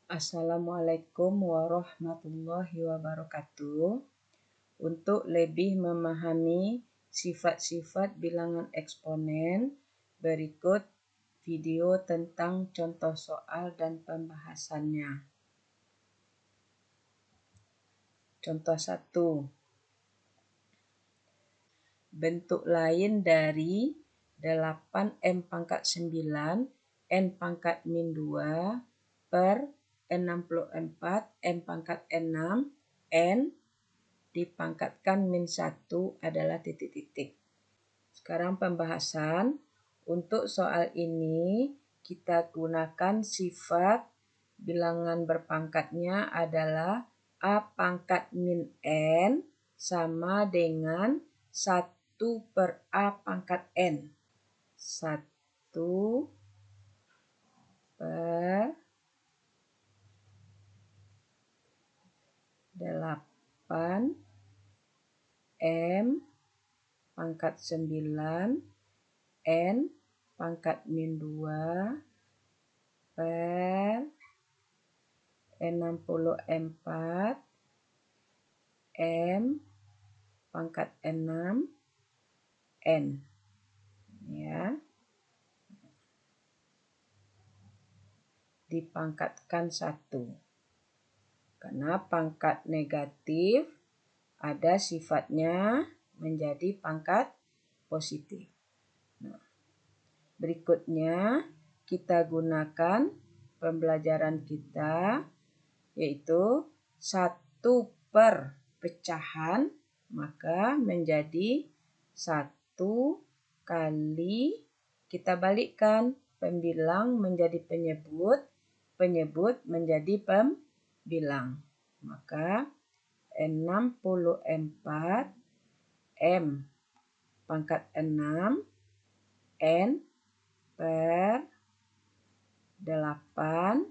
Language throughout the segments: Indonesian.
Assalamualaikum warahmatullahi wabarakatuh. Untuk lebih memahami sifat-sifat bilangan eksponen, berikut video tentang contoh soal dan pembahasannya. Contoh 1. Bentuk lain dari 8M pangkat 9 N pangkat min 2 per 64 M pangkat 6 N dipangkatkan min 1 adalah titik-titik. Sekarang pembahasan. Untuk soal ini kita gunakan sifat bilangan berpangkatnya adalah A pangkat min N sama dengan 1 per A pangkat N. 1 per 8 M pangkat 9 N pangkat min 2 per 64 M pangkat 6 N. Ya. Dipangkatkan 1. Karena pangkat negatif ada sifatnya menjadi pangkat positif. Nah, berikutnya kita gunakan pembelajaran kita, yaitu 1 per pecahan, maka menjadi 1 kali kita balikkan pembilang menjadi penyebut, penyebut menjadi pembilang. Maka 64 M pangkat 6 N per 8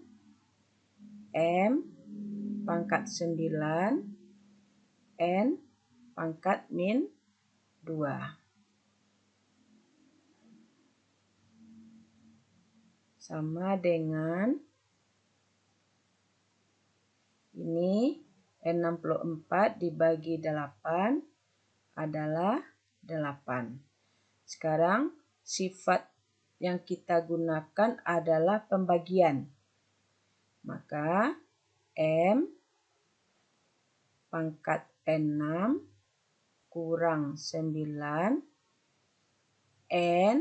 M pangkat 9 N pangkat min 2 sama dengan ini 64 dibagi 8 adalah 8. Sekarang sifat yang kita gunakan adalah pembagian. Maka M pangkat 6 kurang 9 N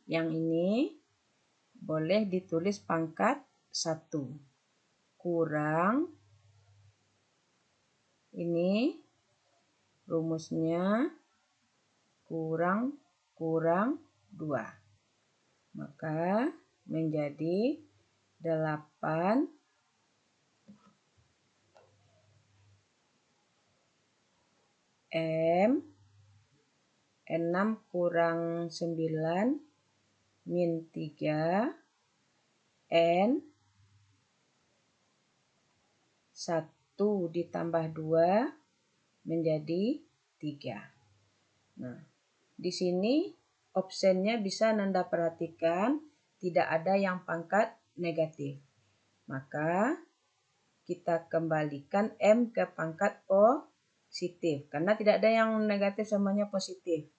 yang ini boleh ditulis pangkat 1 kurang ini rumusnya kurang 2. Maka menjadi 8 M 6 kurang 9 min 3 N 1 ditambah 2 menjadi 3. Nah, di sini opsennya bisa Nanda perhatikan tidak ada yang pangkat negatif. Maka kita kembalikan M ke pangkat positif. Karena tidak ada yang negatif, semuanya positif.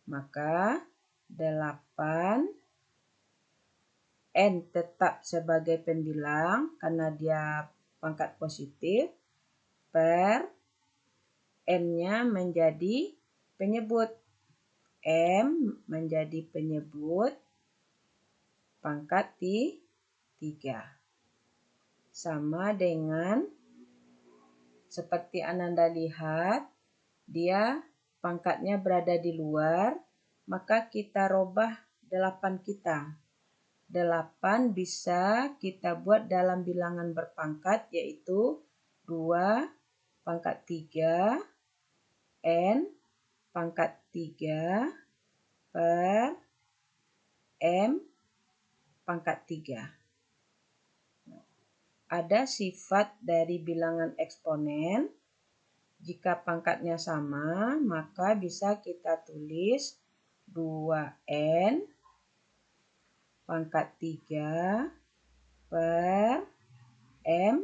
Maka 8 N tetap sebagai pembilang karena dia pangkat positif per N-nya menjadi penyebut. M menjadi penyebut pangkat 3. Sama dengan seperti Ananda lihat, dia pangkatnya berada di luar, maka kita robah 8 kita. 8 bisa kita buat dalam bilangan berpangkat, yaitu 2 pangkat 3 N pangkat 3 per M pangkat 3. Ada sifat dari bilangan eksponen. Jika pangkatnya sama, maka bisa kita tulis 2N pangkat 3 per M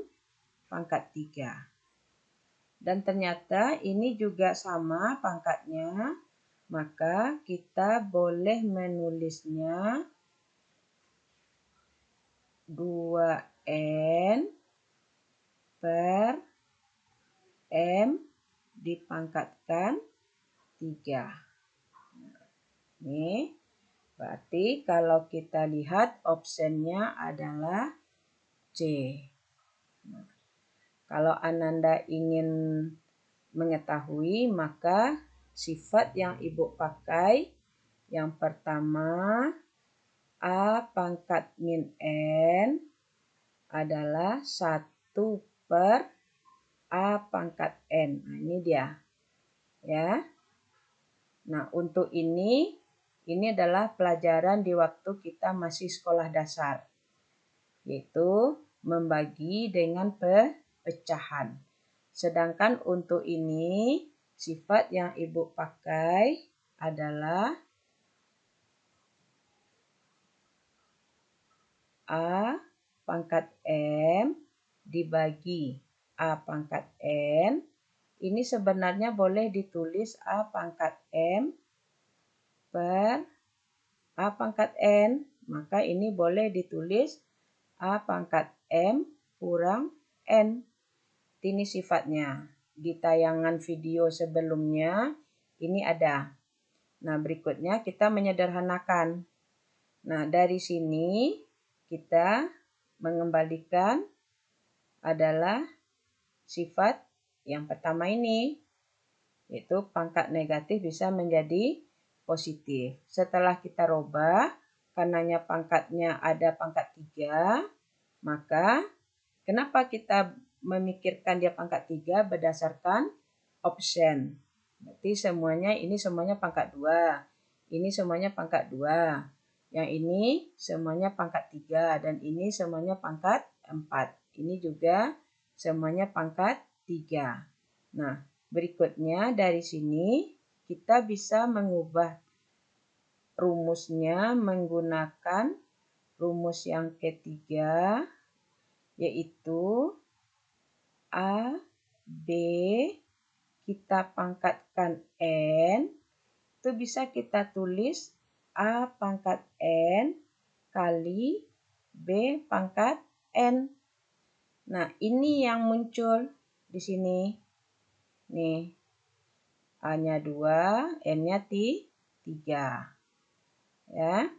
pangkat 3. Dan ternyata ini juga sama pangkatnya, maka kita boleh menulisnya 2N per M dipangkatkan 3. Nih, berarti kalau kita lihat optionnya adalah C. Kalau Ananda ingin mengetahui, maka sifat yang Ibu pakai yang pertama A pangkat min N adalah 1 per A pangkat N. Nah, ini dia. Ya. Nah, untuk ini adalah pelajaran di waktu kita masih sekolah dasar, yaitu membagi dengan pecahan. Sedangkan untuk ini, sifat yang Ibu pakai adalah A pangkat M dibagi A pangkat N. Ini sebenarnya boleh ditulis A pangkat M per A pangkat N. Maka ini boleh ditulis A pangkat M kurang N. Ini sifatnya. Di tayangan video sebelumnya ini ada. Nah, berikutnya kita menyederhanakan. Nah, dari sini kita mengembalikan adalah sifat yang pertama ini, yaitu pangkat negatif bisa menjadi positif. Setelah kita rubah, karenanya pangkatnya ada pangkat 3, maka kenapa kita memikirkan dia pangkat 3 berdasarkan option. Berarti ini semuanya pangkat 2. Ini semuanya pangkat 2. Yang ini semuanya pangkat 3 dan ini semuanya pangkat 4. Ini juga semuanya pangkat 3. Nah, berikutnya dari sini kita bisa mengubah rumusnya menggunakan rumus yang ketiga, yaitu A, B, kita pangkatkan N, itu bisa kita tulis A pangkat N kali B pangkat N. Nah, ini yang muncul di sini. Nih, A-nya 2, N-nya 3. Ya,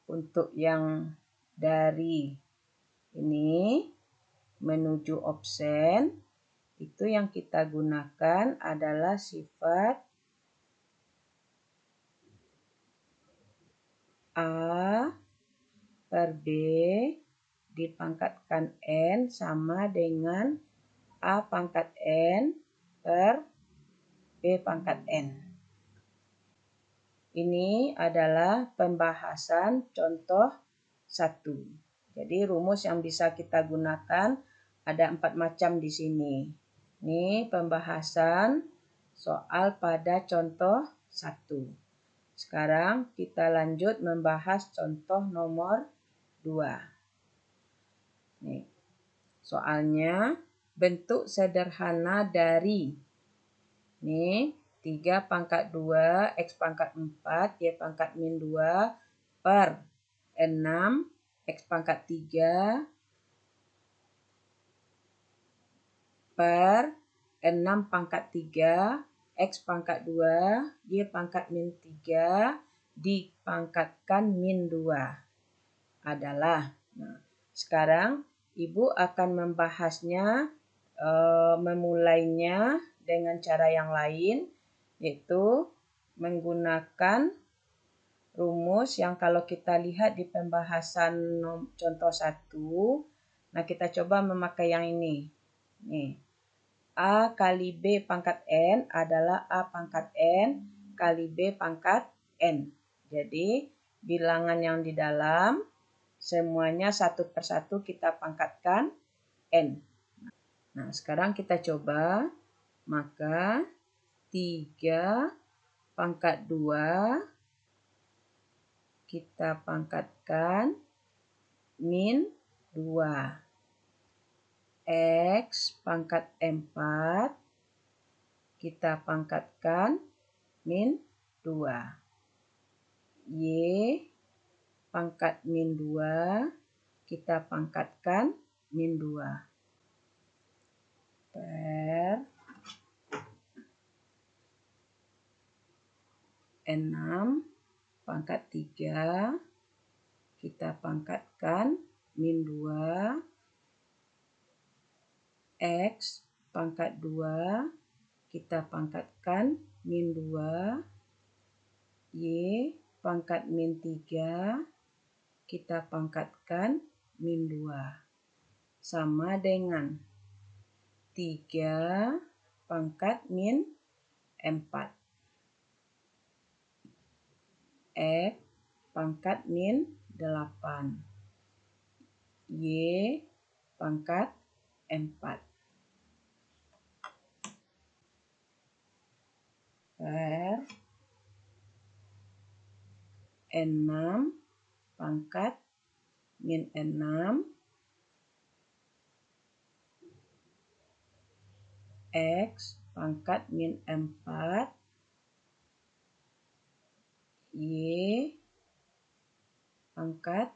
untuk yang dari ini menuju option, itu yang kita gunakan adalah sifat A per B dipangkatkan N sama dengan A pangkat N per B pangkat N. Ini adalah pembahasan contoh 1. Jadi rumus yang bisa kita gunakan ada 4 macam di sini. Ini pembahasan soal pada contoh 1. Sekarang kita lanjut membahas contoh nomor 2. Nih, soalnya bentuk sederhana dari 3 pangkat 2 X pangkat 4 Y pangkat min 2 per 6 X pangkat 3 per 6 pangkat 3 X pangkat 2 Y pangkat min 3 dipangkatkan min 2 adalah. Nah, sekarang Ibu akan membahasnya, memulainya dengan cara yang lain, yaitu menggunakan rumus yang kalau kita lihat di pembahasan contoh 1, nah kita coba memakai yang ini. Nih, A kali B pangkat N adalah A pangkat N kali B pangkat N. Jadi, bilangan yang di dalam semuanya satu persatu kita pangkatkan N. Nah, sekarang kita coba. Maka 3 pangkat 2 kita pangkatkan min 2. X pangkat 4 kita pangkatkan min 2. Y pangkat min 2 kita pangkatkan min 2. Per 6 pangkat 3 kita pangkatkan min 2. X pangkat 2 kita pangkatkan min 2. Y pangkat min 3 kita pangkatkan min 2. Sama dengan 3 pangkat min 4. X pangkat min 8. Y pangkat 4. Per 6 pangkat min 6. X pangkat min 4. Y pangkat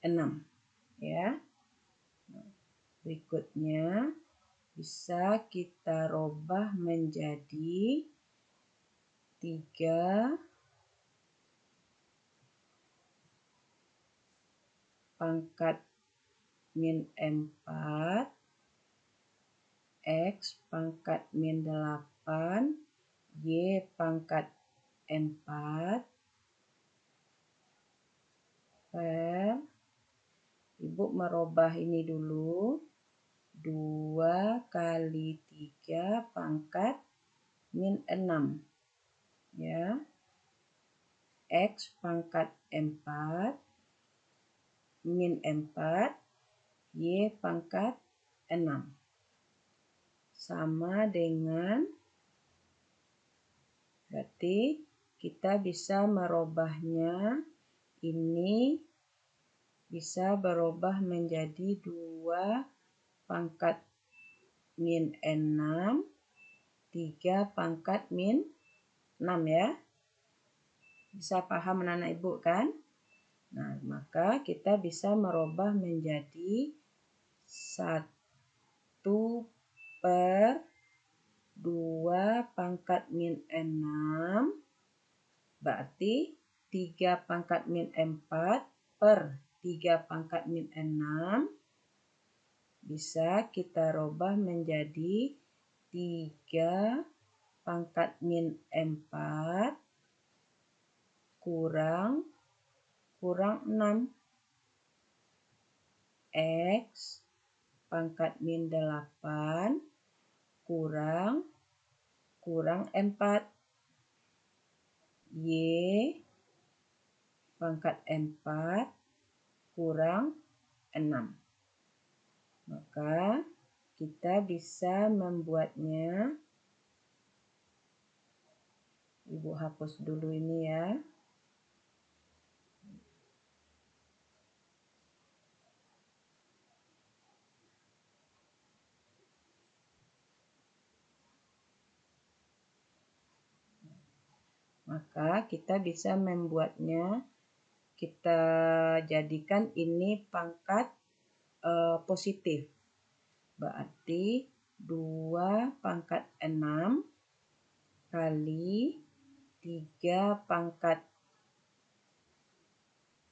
6. Ya. Berikutnya bisa kita rubah menjadi 3 pangkat min 4. X pangkat min 8. Y pangkat 4. Per, Ibu merubah ini dulu. 2 kali 3 pangkat min 6. Ya. X pangkat 4 min 4. Y pangkat 6. Sama dengan, berarti kita bisa merubahnya, ini bisa berubah menjadi 2 pangkat min 6, 3 pangkat min 6 ya. Bisa paham anak-anak Ibu kan? Nah, maka kita bisa merubah menjadi 1 per 2 pangkat min 6. Berarti 3 pangkat min 4 per 3 pangkat min 6. Bisa kita rubah menjadi 3 pangkat min 4 kurang 6. X pangkat min 8 kurang 4. Y pangkat 4 kurang 6. Maka kita bisa membuatnya. Ibu hapus dulu ini ya. Maka kita bisa membuatnya, kita jadikan ini pangkat positif. Berarti 2 pangkat 6 kali 3 pangkat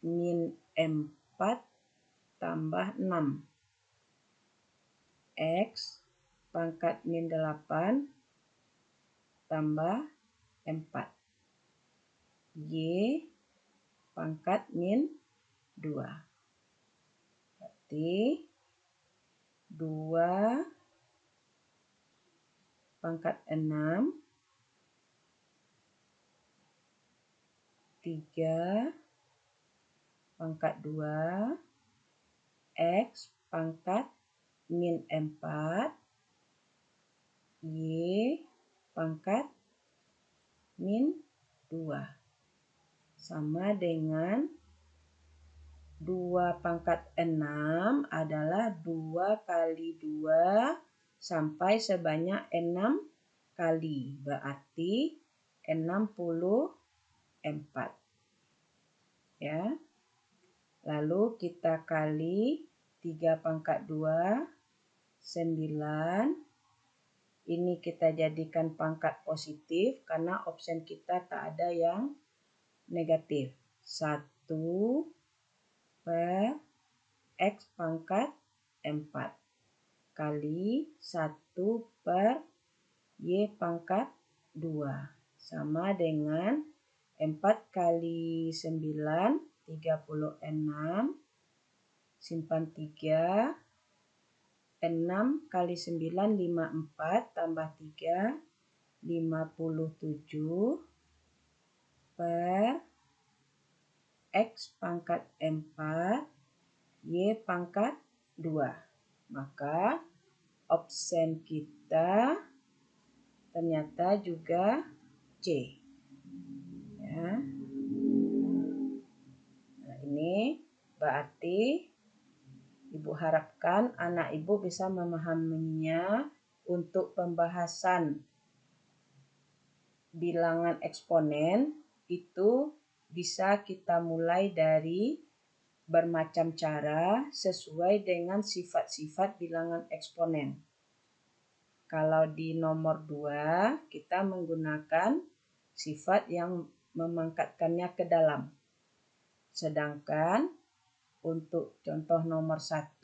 min 4 tambah 6. X pangkat min 8 tambah 4. Y pangkat min 2. Berarti 2 pangkat 6, 3 pangkat 2, X pangkat min 4, Y pangkat min 2. Sama dengan 2 pangkat 6 adalah 2 kali 2 sampai sebanyak 6 kali. Berarti 64. Ya. Lalu kita kali 3 pangkat 2, 9. Ini kita jadikan pangkat positif karena opsi kita tak ada yang negatif. 1 per X pangkat 4 kali 1 per Y pangkat 2 sama dengan 4 kali 9, 36, simpan 3, 6 kali 9, 54, tambah 3, 57, per X pangkat 4, Y pangkat 2. Maka opsi kita ternyata juga C. Ya. Nah, ini berarti Ibu harapkan anak Ibu bisa memahaminya untuk pembahasan bilangan eksponen itu bisa kita mulai dari bermacam cara sesuai dengan sifat-sifat bilangan eksponen. Kalau di nomor 2, kita menggunakan sifat yang memangkatkannya ke dalam. Sedangkan untuk contoh nomor 1,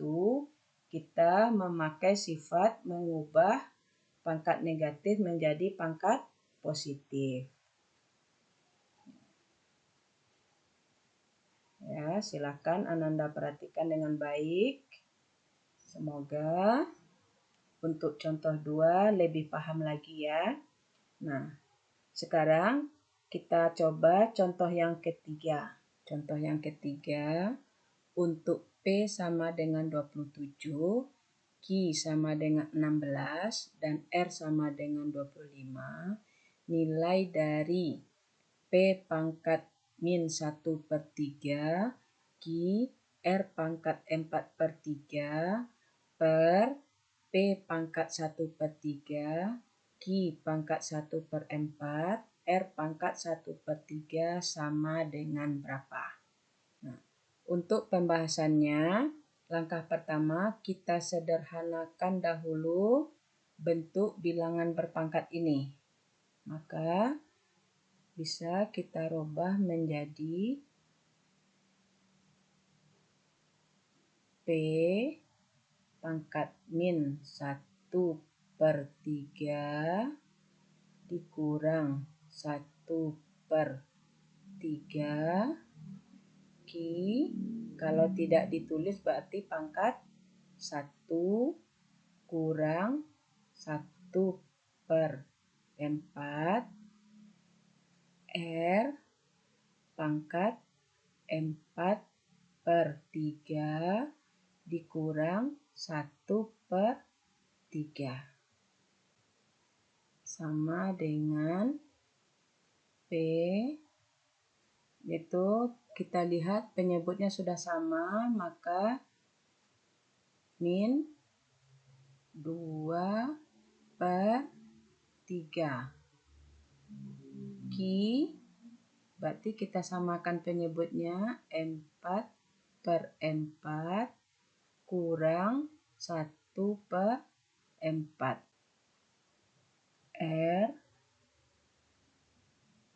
kita memakai sifat mengubah pangkat negatif menjadi pangkat positif. Ya, silakan Ananda perhatikan dengan baik. Semoga untuk contoh 2 lebih paham lagi ya. Nah, sekarang kita coba contoh yang ketiga. Contoh yang ketiga, untuk P sama dengan 27, Q sama dengan 16, dan R sama dengan 25, nilai dari P pangkat min 1/3, Q, R pangkat 4/3, per P pangkat 1/3, Q pangkat 1/4, R pangkat 1/3 sama dengan berapa? Nah, untuk pembahasannya, langkah pertama kita sederhanakan dahulu bentuk bilangan berpangkat ini. Maka bisa kita rubah menjadi P pangkat min 1/3 dikurang 1/3 Q, kalau tidak ditulis berarti pangkat 1 kurang 1/4 R pangkat 4/3 dikurang 1/3 sama dengan P, yaitu kita lihat penyebutnya sudah sama, maka min 2/3 Q, berarti kita samakan penyebutnya 4/4 kurang 1/4 R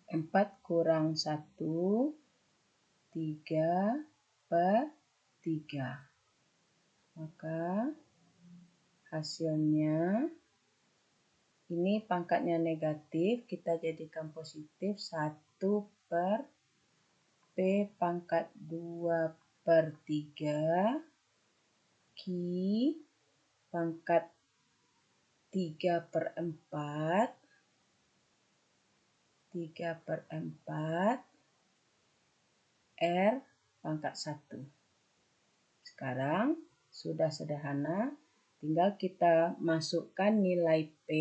4 kurang 1, 3/3. Maka hasilnya ini pangkatnya negatif, kita jadikan positif 1 per P pangkat 2/3 Q pangkat 3/4 R pangkat 1. Sekarang sudah sederhana, tinggal kita masukkan nilai P,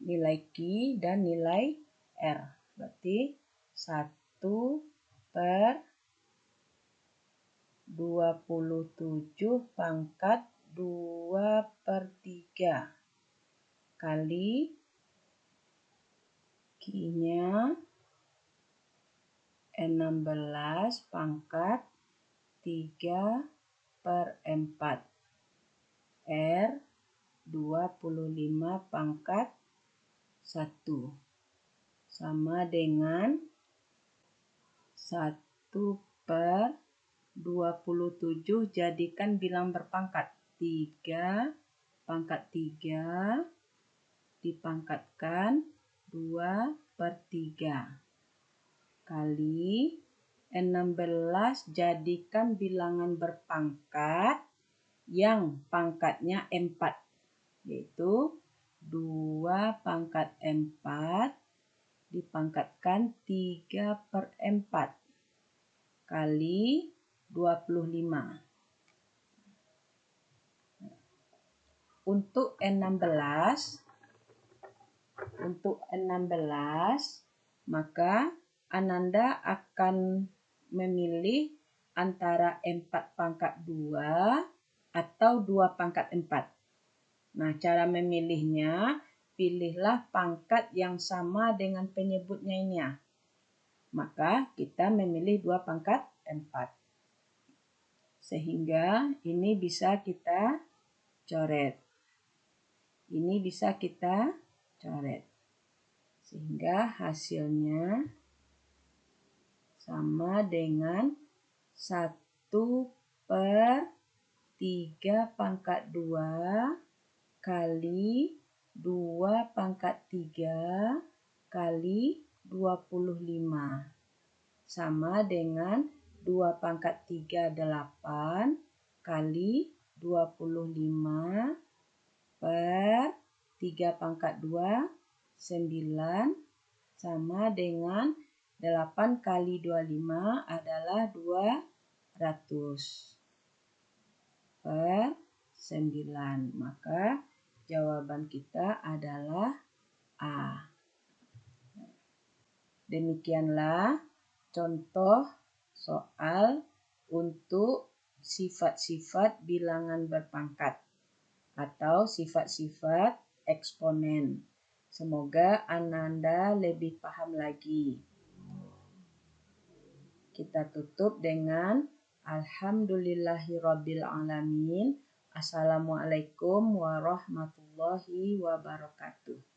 nilai Q, dan nilai R. Berarti 1/3 27 pangkat 2/3 kali Q-nya 16 pangkat 3/4 R 25 pangkat 1 sama dengan 1/27 jadikan bilang berpangkat 3 pangkat 3 dipangkatkan 2/3 kali 16 jadikan bilangan berpangkat yang pangkatnya 4, yaitu 2 pangkat 4 dipangkatkan 3/4 kali 25. Untuk 16, maka Ananda akan memilih antara 4 pangkat 2 atau 2 pangkat 4. Nah, cara memilihnya, pilihlah pangkat yang sama dengan penyebutnya ini. Maka kita memilih 2 pangkat 4. Sehingga ini bisa kita coret. Ini bisa kita coret. Sehingga hasilnya sama dengan 1/3 pangkat 2 kali 2 pangkat 3 kali 25 sama dengan 2 pangkat 3 8 kali 25 per 3 pangkat 2 9 sama dengan 8 kali 25 adalah 200 per 9. Maka jawaban kita adalah A. Demikianlah contoh soal untuk sifat-sifat bilangan berpangkat atau sifat-sifat eksponen. Semoga Ananda lebih paham lagi. Kita tutup dengan Alhamdulillahirabbil alamin. Assalamualaikum warahmatullahi wabarakatuh.